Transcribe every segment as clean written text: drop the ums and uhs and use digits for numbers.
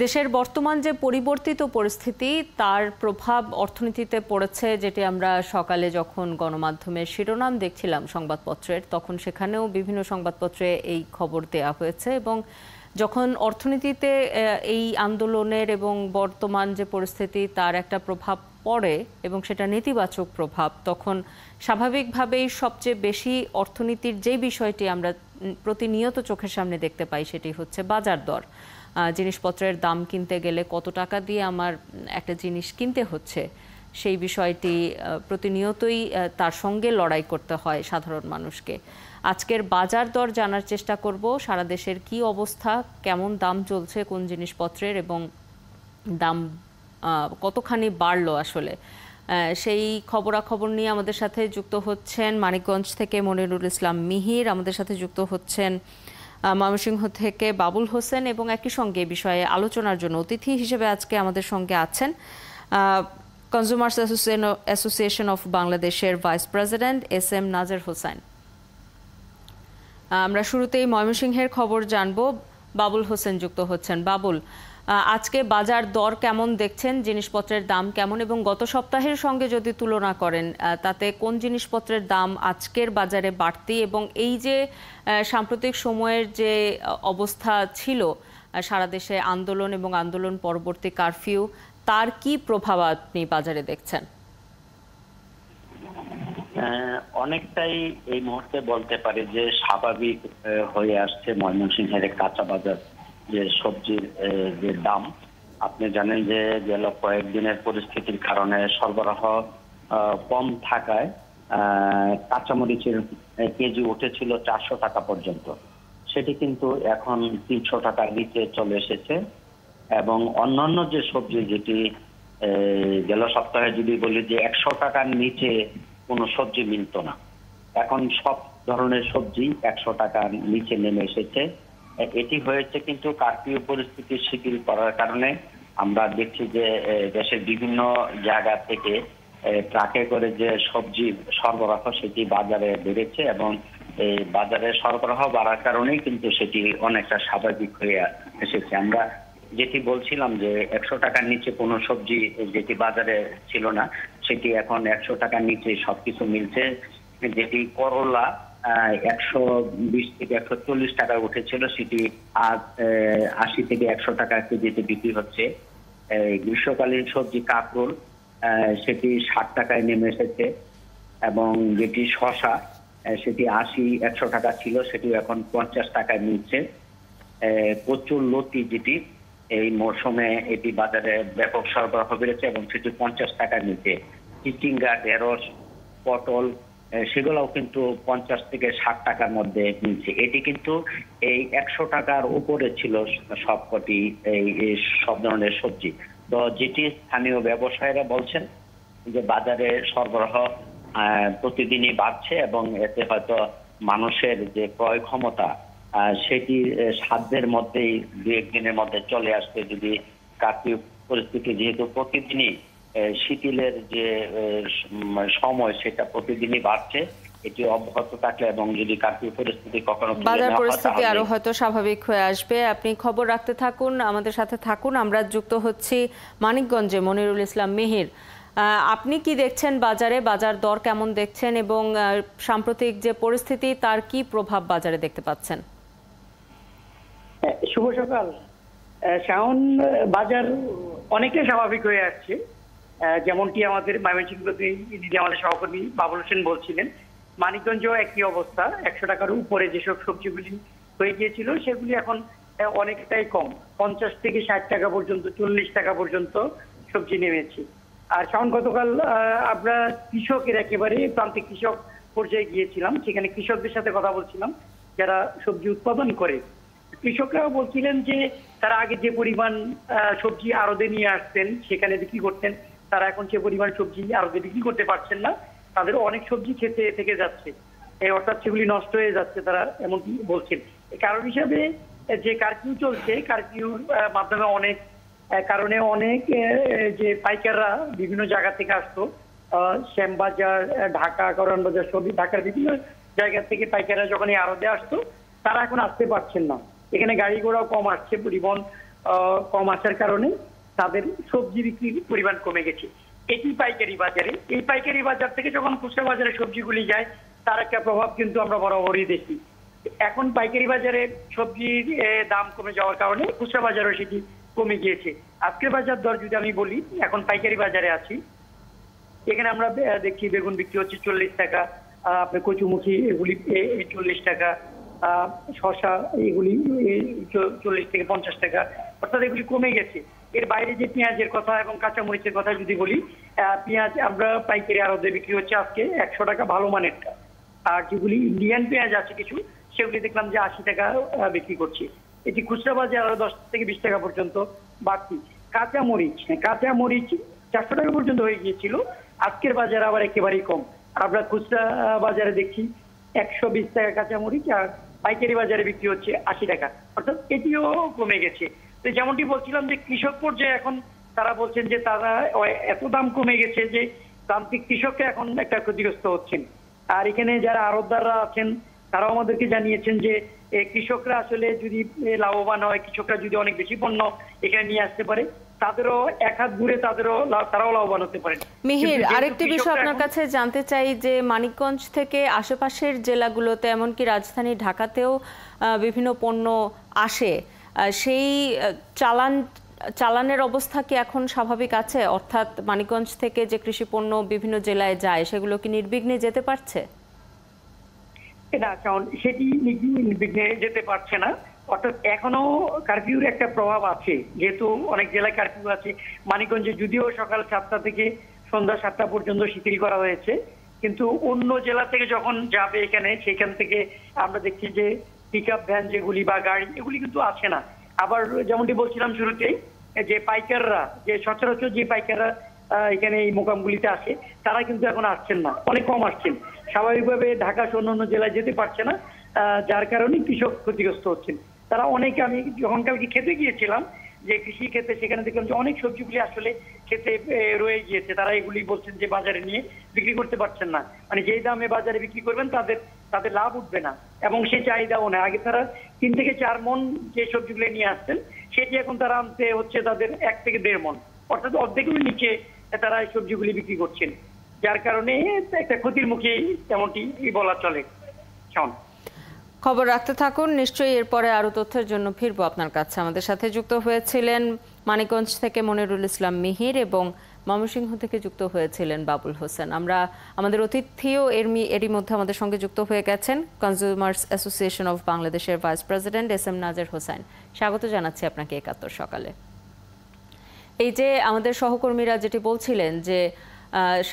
দেশের বর্তমান যে পরিবর্তিত পরিস্থিতি তার প্রভাব অর্থনীতিতে পড়েছে, যেটি আমরা সকালে যখন গণমাধ্যমের শিরোনাম দেখছিলাম সংবাদপত্রের, তখন সেখানেও বিভিন্ন সংবাদপত্রে এই খবর দেয়া হয়েছে। এবং যখন অর্থনীতিতে এই আন্দোলনের এবং বর্তমান যে পরিস্থিতি তার একটা প্রভাব পড়ে এবং সেটা নেতিবাচক প্রভাব, তখন স্বাভাবিকভাবেই সবচেয়ে বেশি অর্থনীতির যে বিষয়টি আমরা প্রতিনিয়ত চোখের সামনে দেখতে পাই সেটি হচ্ছে বাজার দর। জিনিসপত্রের দাম কিনতে গেলে কত টাকা দিয়ে আমার একটা জিনিস কিনতে হচ্ছে, সেই বিষয়টি প্রতিনিয়তই তার সঙ্গে লড়াই করতে হয় সাধারণ মানুষকে। আজকের বাজার দর জানার চেষ্টা করব, সারা দেশের কি অবস্থা, কেমন দাম চলছে কোন জিনিসপত্রের এবং দাম কতখানি বাড়লো আসলে। সেই খবরাখবর নিয়ে আমাদের সাথে যুক্ত হচ্ছেন মানিকগঞ্জ থেকে মনিরুল ইসলাম মিহির, আমাদের সাথে যুক্ত হচ্ছেন ময়মনসিংহ থেকে বাবুল হোসেন, এবং একই সঙ্গে বিষয়ে আলোচনার জন্য অতিথি হিসেবে আজকে আমাদের সঙ্গে আছেন কনজিউমার্স অ্যাসোসিয়েশন অফ বাংলাদেশের ভাইস প্রেসিডেন্ট SM নাজের হোসেন। আমরা শুরুতেই ময়মনসিংহের খবর জানবো। বাবুল হোসেন যুক্ত হচ্ছেন। বাবুল, আজকে বাজার দর কেমন দেখছেন, জিনিসপত্রের দাম কেমন, এবং গত সপ্তাহের সঙ্গে যদি তুলনা করেন তাতে কোন জিনিসপত্রের দাম আজকের বাজারে বাড়তি, এবং এই যে সাম্প্রতিক সময়ের যে অবস্থা ছিল সারা দেশে আন্দোলন এবং আন্দোলন পরবর্তী কারফিউ, তার কি প্রভাব আপনি বাজারে দেখছেন? অনেকটাই এই মুহূর্তে বলতে পারি যে স্বাভাবিক হয়ে আসছে ময়মনসিংহের কাঁচা বাজার, যে সবজির যে দাম। আপনি জানেন যে গেল কয়েকদিনের পরিস্থিতির কারণে সরবরাহ কম থাকায় কাঁচামরিচের কেজি উঠেছিল 400 টাকা পর্যন্ত, সেটি কিন্তু এখন 300 টাকার নিচে চলে এসেছে। এবং অন্যান্য যে সবজি, যেটি গেল সপ্তাহে যদি বলি যে 100 টাকার নিচে কোনো সবজি মিলত না, এখন সব ধরনের সবজি 100 টাকার নিচে নেমে এসেছে। এটি হয়েছে কিন্তু কারফিউ পরিস্থিতি শিথিল করার কারণে। আমরা দেখছি যে দেশের বিভিন্ন জায়গা থেকে ট্রাকে করে যে সবজি সরবরাহ সেটি বাজারে বেড়েছে, এবং এই বাজারে সরবরাহ বাড়ার কারণেই কিন্তু সেটি অনেকটা স্বাভাবিক হয়ে এসেছে। আমরা যেটি বলছিলাম যে 100 টাকার নিচে কোনো সবজি যেটি বাজারে ছিল না, সেটি এখন 100 টাকার নিচে সবকিছু মিলছে। যেটি করলা 120 থেকে 140 টাকা উঠেছিল, সেটি আজ 80 থেকে 100 টাকা কেজিতে বিক্রি হচ্ছে। গ্রীষ্মকালীন সবজি কাঁকরোল সেটি 60 টাকায় নেমে এসেছে, এবং যেটি শসা সেটি 80-100 টাকা ছিল, সেটি এখন 50 টাকায় মিলছে। প্রচুর লতি, যেটি এই মৌসুমে এটি বাজারে ব্যাপক সরবরাহ বেড়েছে এবং সেটি 50 টাকার নিচে। চিচিঙ্গা, ঢেঁড়স, পটল সেগুলোও কিন্তু 50 থেকে 60 টাকার মধ্যে মিলছে। এটি কিন্তু এই 100 টাকার উপরে ছিল সবকটি এই সব ধরনের সবজি। তো যেটি স্থানীয় ব্যবসায়ীরা বলছেন যে বাজারে সরবরাহ প্রতিদিনই বাড়ছে, এবং এতে হয়তো মানুষের যে ক্রয় ক্ষমতা সেটি সাধ্যের মধ্যেই 2-1 দিনের মধ্যে চলে আসবে, যদি কারফিউ পরিস্থিতি যেহেতু প্রতিদিনই শিথিলের যে সময় সেটা প্রতিদিনই বাড়ছে, এটি অব্যাহত থাকলে এবং যদি কারফিউ পরিস্থিতি কখনো বাজার পরিস্থিতি আরো হয়তো স্বাভাবিক হয়ে আসবে। আপনি খবর রাখতে থাকুন, আমাদের সাথে থাকুন। আমরা যুক্ত হচ্ছি মানিকগঞ্জে মনিরুল ইসলাম মিহির। আপনি কি দেখছেন বাজারে, বাজার দর কেমন দেখছেন, এবং সাম্প্রতিক যে পরিস্থিতি তার কি প্রভাব বাজারে দেখতে পাচ্ছেন? শুভ সকাল। শাওন, বাজার অনেকটাই স্বাভাবিক হয়ে আসছে, যেমনটি আমাদের ময়মনসিংহ প্রতিনিধি আমাদের সহকর্মী বাবুল হোসেন বলছিলেন। মানিকগঞ্জেও একই অবস্থা, 100 টাকার উপরে যেসব সবজিগুলি হয়ে গিয়েছিল সেগুলি এখন অনেকটাই কম, 50 থেকে 60 টাকা পর্যন্ত, 40 টাকা পর্যন্ত সবজি নেমেছে। আর শাওন, গতকাল আমরা কৃষকের একেবারে প্রান্তিক কৃষক পর্যায়ে গিয়েছিলাম, সেখানে কৃষকদের সাথে কথা বলছিলাম যারা সবজি উৎপাদন করে। কৃষকরাও বলছিলেন যে তারা আগে যে পরিমাণ সবজি আড়তে নিয়ে আসতেন সেখানে বিক্রি করতেন, তারা এখন সে পরিমাণ সবজি আড়তে বিক্রি করতে পারছেন না, তাদের অনেক সবজি খেতে থেকে যাচ্ছে, অর্থাৎ সেগুলি নষ্ট হয়ে যাচ্ছে, তারা এমনকি বলছেন। কারণ হিসাবে যে কারফিউ চলছে, কারফিউর মাধ্যমে অনেক কারণে অনেক যে পাইকাররা বিভিন্ন জায়গা থেকে আসতো, শ্যামবাজার, ঢাকা, করণবাজার, সবই ঢাকার বিভিন্ন জায়গা থেকে পাইকাররা যখন এই আড়তে আসতো, তারা এখন আসতে পারছেন না। এখানে গাড়ি ঘোড়াও কম আসছে, পরিবহন কম আসার কারণে তাদের সবজি বিক্রির পরিমাণ কমে গেছে। এটি পাইকারি বাজারে, এই পাইকারি বাজার থেকে যখন খুচরা বাজারে সবজিগুলি যায় তার একটা প্রভাব কিন্তু আমরা বরাবরই দেখি। এখন পাইকারি বাজারে সবজির দাম কমে যাওয়ার কারণে খুচরা বাজারও সেটি কমে গিয়েছে। আজকের বাজার দর যদি আমি বলি, এখন পাইকারি বাজারে আছি, এখানে আমরা দেখছি বেগুন বিক্রি হচ্ছে 40 টাকা, আপনার কচুমুখী এগুলি 40 টাকা, শসা এগুলি 40 থেকে 50 টাকা, অর্থাৎ এগুলি কমে গেছে। এর বাইরে যে পেঁয়াজের কথা এবং কাঁচামরিচের কথা যদি বলি, পেঁয়াজ আমরা পাইকারি আড়তে বিক্রি হচ্ছে আজকে 100 টাকা ভালো মানেরটা, আর যেগুলি ইন্ডিয়ান পেঁয়াজ আছে কিছু সেগুলি দেখলাম যে 80 টাকা বিক্রি করছি। এটি খুচরা বাজারে আরো 10 থেকে 20 টাকা পর্যন্ত বাড়তি। কাঁচামরিচ 400 টাকা পর্যন্ত হয়ে গিয়েছিল, আজকের বাজারে আবার একেবারেই কম। আমরা খুচরা বাজারে দেখছি 120 টাকা কাঁচামরিচ, আর পাইকারি বাজারে বিক্রি হচ্ছে 80 টাকা, অর্থাৎ এটিও কমে গেছে। তো যেমনটি বলছিলাম যে কৃষক পর্যায়ে এখন তারা বলছেন যে তারা এত দাম কমে গেছে যে প্রান্তিক কৃষকরা এখন একটা ক্ষতিগ্রস্ত হচ্ছেন। আর এখানে যারা আড়তদাররা আছেন তারাও আমাদেরকে জানিয়েছেন যে কৃষকরা আসলে যদি লাভবান হয়, কৃষকরা যদি অনেক বেশি পণ্য এখানে নিয়ে আসতে পারে, তাদেরও এক হাত ঘুরে তারাও লাভবান হতে পারেন। মিহির, আরেকটি বিষয় আপনার কাছে জানতে চাই যে মানিকগঞ্জ থেকে আশেপাশের জেলাগুলোতে এমনকি রাজধানী ঢাকাতেও বিভিন্ন পণ্য আসে, সেই চালানের অবস্থা কি এখন স্বাভাবিক আছে? অর্থাৎ মানিকগঞ্জ থেকে যে কৃষি পণ্য বিভিন্ন জেলায় যায় সেগুলো কি নির্বিঘ্নে যেতে পারছে? না, কারণ সেটি নির্বিঘ্নে যেতে পারছে না, অর্থাৎ এখনো কারফিউর একটা প্রভাব আছে, যেহেতু অনেক জেলায় কারফিউ আছে। মানিকগঞ্জে যদিও সকাল 7টা থেকে সন্ধ্যা 7টা পর্যন্ত শিথিল করা হয়েছে, কিন্তু অন্য জেলা থেকে যখন যাবে এখানে, সেখান থেকে আমরা দেখছি যে পিক আপ ভ্যান যেগুলি বা গাড়ি এগুলি কিন্তু আসে না। আবার যেমনটি বলছিলাম শুরুতেই, যে পাইকাররা, যে সচরাচর যে পাইকাররা এখানে এই মোকামগুলিতে আসে তারা কিন্তু এখন আসছেন না, অনেক কম আসছেন। স্বাভাবিকভাবে ঢাকা সহ অন্য জেলায় যেতে পারছে না, যার কারণে কৃষক ক্ষতিগ্রস্ত হচ্ছেন। তারা অনেকে, আমি যখন কালকে খেতে গিয়েছিলাম যে কৃষি ক্ষেতে, সেখানে দেখলাম যে অনেক সবজিগুলি আসলে খেতে রয়ে গিয়েছে। তারা এগুলি বলছেন যে বাজারে নিয়ে বিক্রি করতে পারছেন না, মানে যেই দামে বাজারে বিক্রি করবেন তাদের লাভ উঠবে না, এবং সেই চাহিদাও নেই। আগে তারা 3 থেকে 4 মন যে সবজিগুলো নিয়ে আসছেন সেটি এখন তারা আনতে হচ্ছে তাদের 1 থেকে 1.5 মন, অর্থাৎ অর্ধেকের নিচে তারা এই সবজিগুলি বিক্রি করছেন, যার কারণে একটা ক্ষতির মুখে তেমনটি বলা চলে। খবর রাখতে থাকুন, নিশ্চয়ই এরপরে আরো তথ্যের জন্য ফিরবো আপনার কাছে। আমাদের সাথে যুক্ত হয়েছিলেন মানিকগঞ্জ থেকে মনিরুল ইসলাম মিহির এবং ময়মনসিংহ থেকে যুক্ত হয়েছিলেন বাবুল হোসেন। আমাদের অতিথিও এরই মধ্যে আমাদের সঙ্গে যুক্ত হয়ে গেছেন কনজিউমার্স অ্যাসোসিয়েশন অফ বাংলাদেশের ভাইস প্রেসিডেন্ট SM নাজের হোসেন। স্বাগত জানাচ্ছি আপনাকে 71 সকালে। এই যে আমাদের সহকর্মীরা যেটি বলছিলেন যে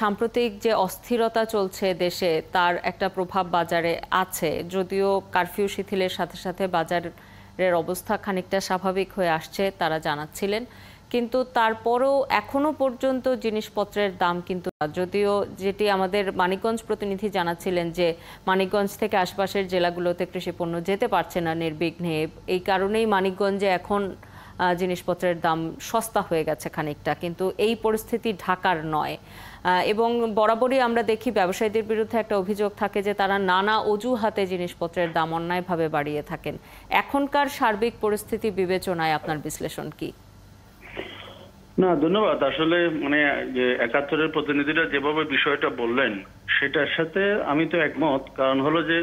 সাম্প্রতিক যে অস্থিরতা চলছে দেশে, তার একটা প্রভাব বাজারে আছে, যদিও কারফিউ শিথিলের সাথে সাথে বাজারের অবস্থা খানিকটা স্বাভাবিক হয়ে আসছে তারা জানাচ্ছিলেন, কিন্তু তারপরেও এখনো পর্যন্ত জিনিসপত্রের দাম কিন্তু, যদিও যেটি আমাদের মানিকগঞ্জ প্রতিনিধি জানাচ্ছিলেন যে মানিকগঞ্জ থেকে আশপাশের জেলাগুলোতে কৃষিপণ্য যেতে পারছে না নির্বিঘ্নে, এই কারণেই মানিকগঞ্জে এখন জিনিসপত্রের দাম সস্তা হয়ে গেছে খানিকটা, কিন্তু এই পরিস্থিতি ঢাকার নয়। এবং বরাবরই আমরা দেখি ব্যবসায়ীদের বিরুদ্ধে একটা অভিযোগ থাকে যে তারা নানা অজুহাতে জিনিসপত্রের দাম অন্যায়ভাবে বাড়িয়ে থাকেন। এখনকার সার্বিক পরিস্থিতি বিবেচনায় আপনার বিশ্লেষণ কি? না, ধন্যবাদ। আসলে মানে যে 71-এর প্রতিনিধিরা যেভাবে বিষয়টা বললেন সেটার সাথে আমি তো একমত। কারণ হলো যে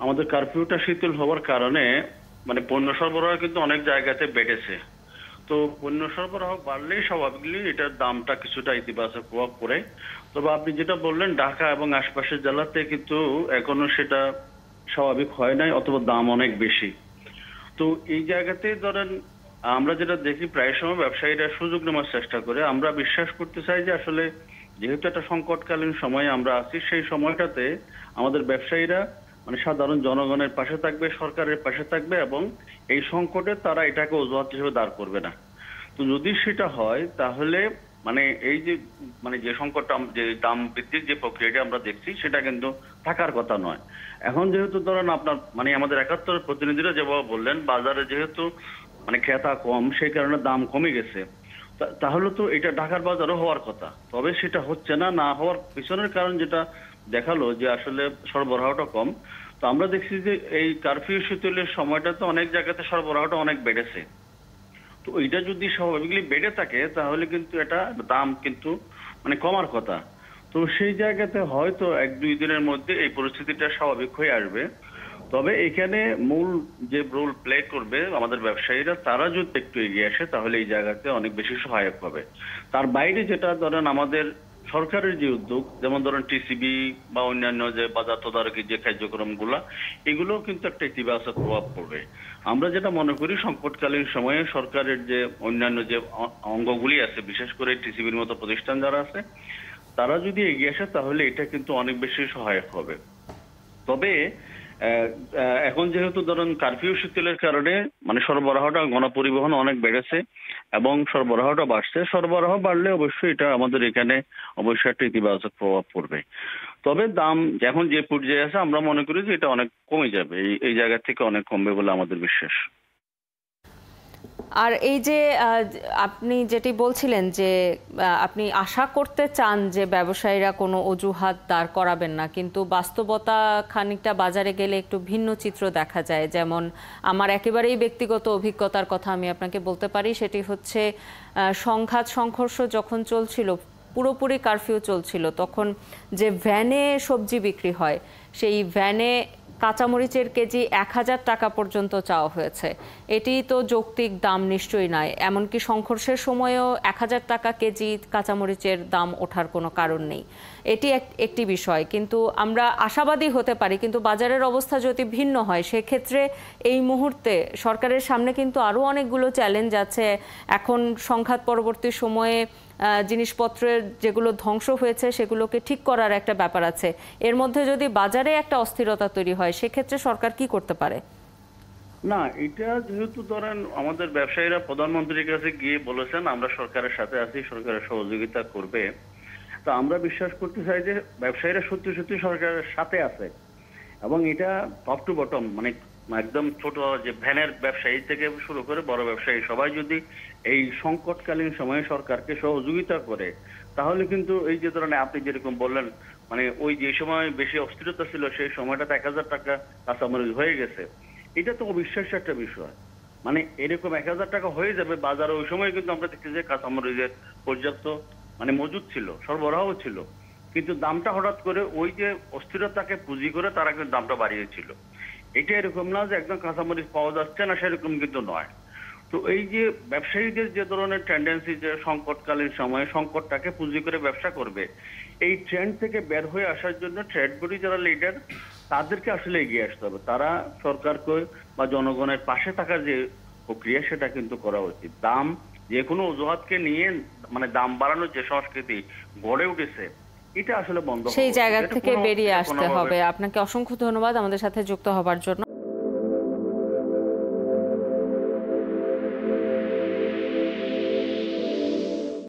আমাদের কারফিউটা শিথিল হওয়ার কারণে মানে পণ্য সরবরাহ কিন্তু অনেক জায়গাতে বেড়েছে। তো পণ্য সরবরাহ বাড়লেই স্বাভাবিকলি এটার দামটা কিছুটা ইতিবাচক প্রভাব পড়ে। তবে আপনি যেটা বললেন ঢাকা এবং আশপাশের জেলাতে কিন্তু এখনো সেটা স্বাভাবিক হয় নাই, অথবা দাম অনেক বেশি। তো এই জায়গাতে ধরেন আমরা যেটা দেখি প্রায় সময় ব্যবসায়ীরা সুযোগ নেওয়ার চেষ্টা করে। আমরা বিশ্বাস করতে চাই যে আসলে যেহেতু একটা সংকটকালীন সময়ে আমরা আছি, সেই সময়টাতে আমাদের ব্যবসায়ীরা মানে সাধারণ জনগণের পাশে থাকবে, সরকারের পাশে থাকবে, এবং এই সংকটে তারা এটাকে অজুহাত হিসেবে দাঁড় করবে না। তো যদি সেটা হয় তাহলে মানে এই যে মানে যে সংকটটা, যে দাম বৃদ্ধির যে প্রক্রিয়াটা আমরা দেখছি সেটা কিন্তু থাকার কথা নয়। এখন যেহেতু ধরেন আপনার মানে আমাদের 71-এর প্রতিনিধিরা যেভাবে বললেন বাজারে যেহেতু মানে ক্রেতা কম, সেই কারণে দাম কমে গেছে, তাহলে তো এটা ঢাকার বাজারও হওয়ার কথা। তবে সেটা হচ্ছে না। না হওয়ার পিছনের কারণ যেটা দেখালো যে আসলে সরবরাহটা কম। তো আমরা দেখছি যে এই কারফিউ শিথিলের সময়টা তো অনেক জায়গাতে সরবরাহটা অনেক বেড়েছে। তো এটা যদি স্বাভাবিকলি বেড়ে থাকে তাহলে কিন্তু এটা দাম কিন্তু মানে কমার কথা। তো সেই জায়গাতে হয়তো 1-2 দিনের মধ্যে এই পরিস্থিতিটা স্বাভাবিক হয়ে আসবে। তবে এখানে মূল যে রোল প্লে করবে আমাদের ব্যবসায়ীরা, তারা যদি একটু এগিয়ে আসে তাহলে এই জায়গাতে অনেক বেশি সহায়ক হবে। তার বাইরে যেটা ধরেন আমাদের সরকারের যে উদ্যোগ, যেমন ধরেন টিসিবি বা অন্যান্য যে বাজার তদারকি যে কার্যক্রমগুলা, এগুলো কিন্তু একটা ইতিবাচক প্রভাব পড়বে। আমরা যেটা মনে করি সংকটকালীন সময়ে সরকারের যে অন্যান্য যে অঙ্গগুলি আছে, বিশেষ করে টিসিবির মতো প্রতিষ্ঠান যারা আছে, তারা যদি এগিয়ে আসে তাহলে এটা কিন্তু অনেক বেশি সহায়ক হবে। তবে এখন যেহেতু ধরেন কারফিউ শিথিলের কারণে মানে সরবরাহটা গণপরিবহন অনেক বেড়েছে এবং সরবরাহটা বাড়ছে। সরবরাহ বাড়লে অবশ্যই এটা আমাদের এখানে অবশ্যই একটা ইতিবাচক প্রভাব পড়বে। তবে দাম এখন যে পর্যায়ে আছে আমরা মনে করি যে এটা অনেক কমে যাবে, এই জায়গা থেকে অনেক কমবে বলে আমাদের বিশ্বাস। আর এই যে আপনি যেটি বলছিলেন যে আপনি আশা করতে চান যে ব্যবসায়ীরা কোনো অজুহাত দাঁড় করাবেন না, কিন্তু বাস্তবতা খানিকটা বাজারে গেলে একটু ভিন্ন চিত্র দেখা যায়। যেমন আমার একেবারেই ব্যক্তিগত অভিজ্ঞতার কথা আমি আপনাকে বলতে পারি, সেটি হচ্ছে সংঘাত সংঘর্ষ যখন চলছিল, পুরোপুরি কারফিউ চলছিল, তখন যে ভ্যানে সবজি বিক্রি হয় সেই ভ্যানে কাঁচামরিচের কেজি 1000 টাকা পর্যন্ত চাওয়া হয়েছে। এটি তো যৌক্তিক দাম নিশ্চয়ই নয়। এমনকি সংঘর্ষের সময়ও 1000 টাকা কেজি কাঁচামরিচের দাম ওঠার কোনো কারণ নেই। এটি একটি বিষয়, কিন্তু আমরা আশাবাদী হতে পারি, কিন্তু বাজারের অবস্থা যদি ভিন্ন হয় সেক্ষেত্রে এই মুহূর্তে সরকারের সামনে কিন্তু আরও অনেকগুলো চ্যালেঞ্জ আছে। এখন সংঘাত পরবর্তী সময়ে জিনিসপত্রের যেগুলো ধ্বংস হয়েছে সেগুলোকে ঠিক করার একটা ব্যাপার আছে। এর মধ্যে যদি বাজারে একটা অস্থিরতা তৈরি হয় সেক্ষেত্রে সরকার কি করতে পারে? না, এটা যেহেতু ধরেন আমাদের ব্যবসায়ীরা প্রধানমন্ত্রীর কাছে গিয়ে বলেছেন আমরা সরকারের সাথে আছি, সরকারের সহযোগিতা করবে, তো আমরা বিশ্বাস করতে চাই যে ব্যবসায়ীরা সত্যি সত্যি সরকারের সাথে আছে। এবং এটা টপ টু বটম মানে একদম ছোট যে ভ্যানের ব্যবসায়ী থেকে শুরু করে বড় ব্যবসায়ী সবাই যদি এই সংকটকালীন সময়ে সরকারকে সহযোগিতা করে তাহলে কিন্তু এই যে ধরনের আপনি যেরকম বললেন মানে ওই যে সময় বেশি অস্থিরতা ছিল সেই সময়টাতে 1000 টাকা কাঁচামরিচ হয়ে গেছে, এটা তো অবিশ্বাস্য একটা বিষয়। মানে এরকম 1000 টাকা হয়ে যাবে বাজারে, ওই সময় কিন্তু আমরা দেখছি যে কাঁচামরিচের পর্যাপ্ত মানে মজুদ ছিল, সরবরাহ ছিল, কিন্তু দামটা হঠাৎ করে ওই যে অস্থিরতাকে পুঁজি করে তারা কিন্তু দামটা বাড়িয়েছিল। এটা এরকম না যে একদম কাঁচামরিচ পাওয়া যাচ্ছে না, সেরকম কিন্তু নয়। তো এই যে ব্যবসায়ীদের যে ধরনের টেন্ডেন্সি যে সংকটকালীন সময়ে সংকটটাকে পুঁজি করে ব্যবসা করবে, এই ট্রেন্ড থেকে বের হয়ে আসার জন্য ট্রেড বডি যারা লিডার তাদেরকে আসলে এগিয়ে আসতে হবে। তারা সরকারকে বা জনগণের পাশে থাকার যে প্রক্রিয়া সেটা কিন্তু করা উচিত। দাম যে কোনো অজুহাতকে নিয়ে মানে দাম বাড়ানোর যে সংস্কৃতি গড়ে উঠেছে এটা আসলে বন্ধ, সেই জায়গা থেকে বেরিয়ে আসতে হবে। আপনাকে অসংখ্য ধন্যবাদ আমাদের সাথে যুক্ত হবার জন্য।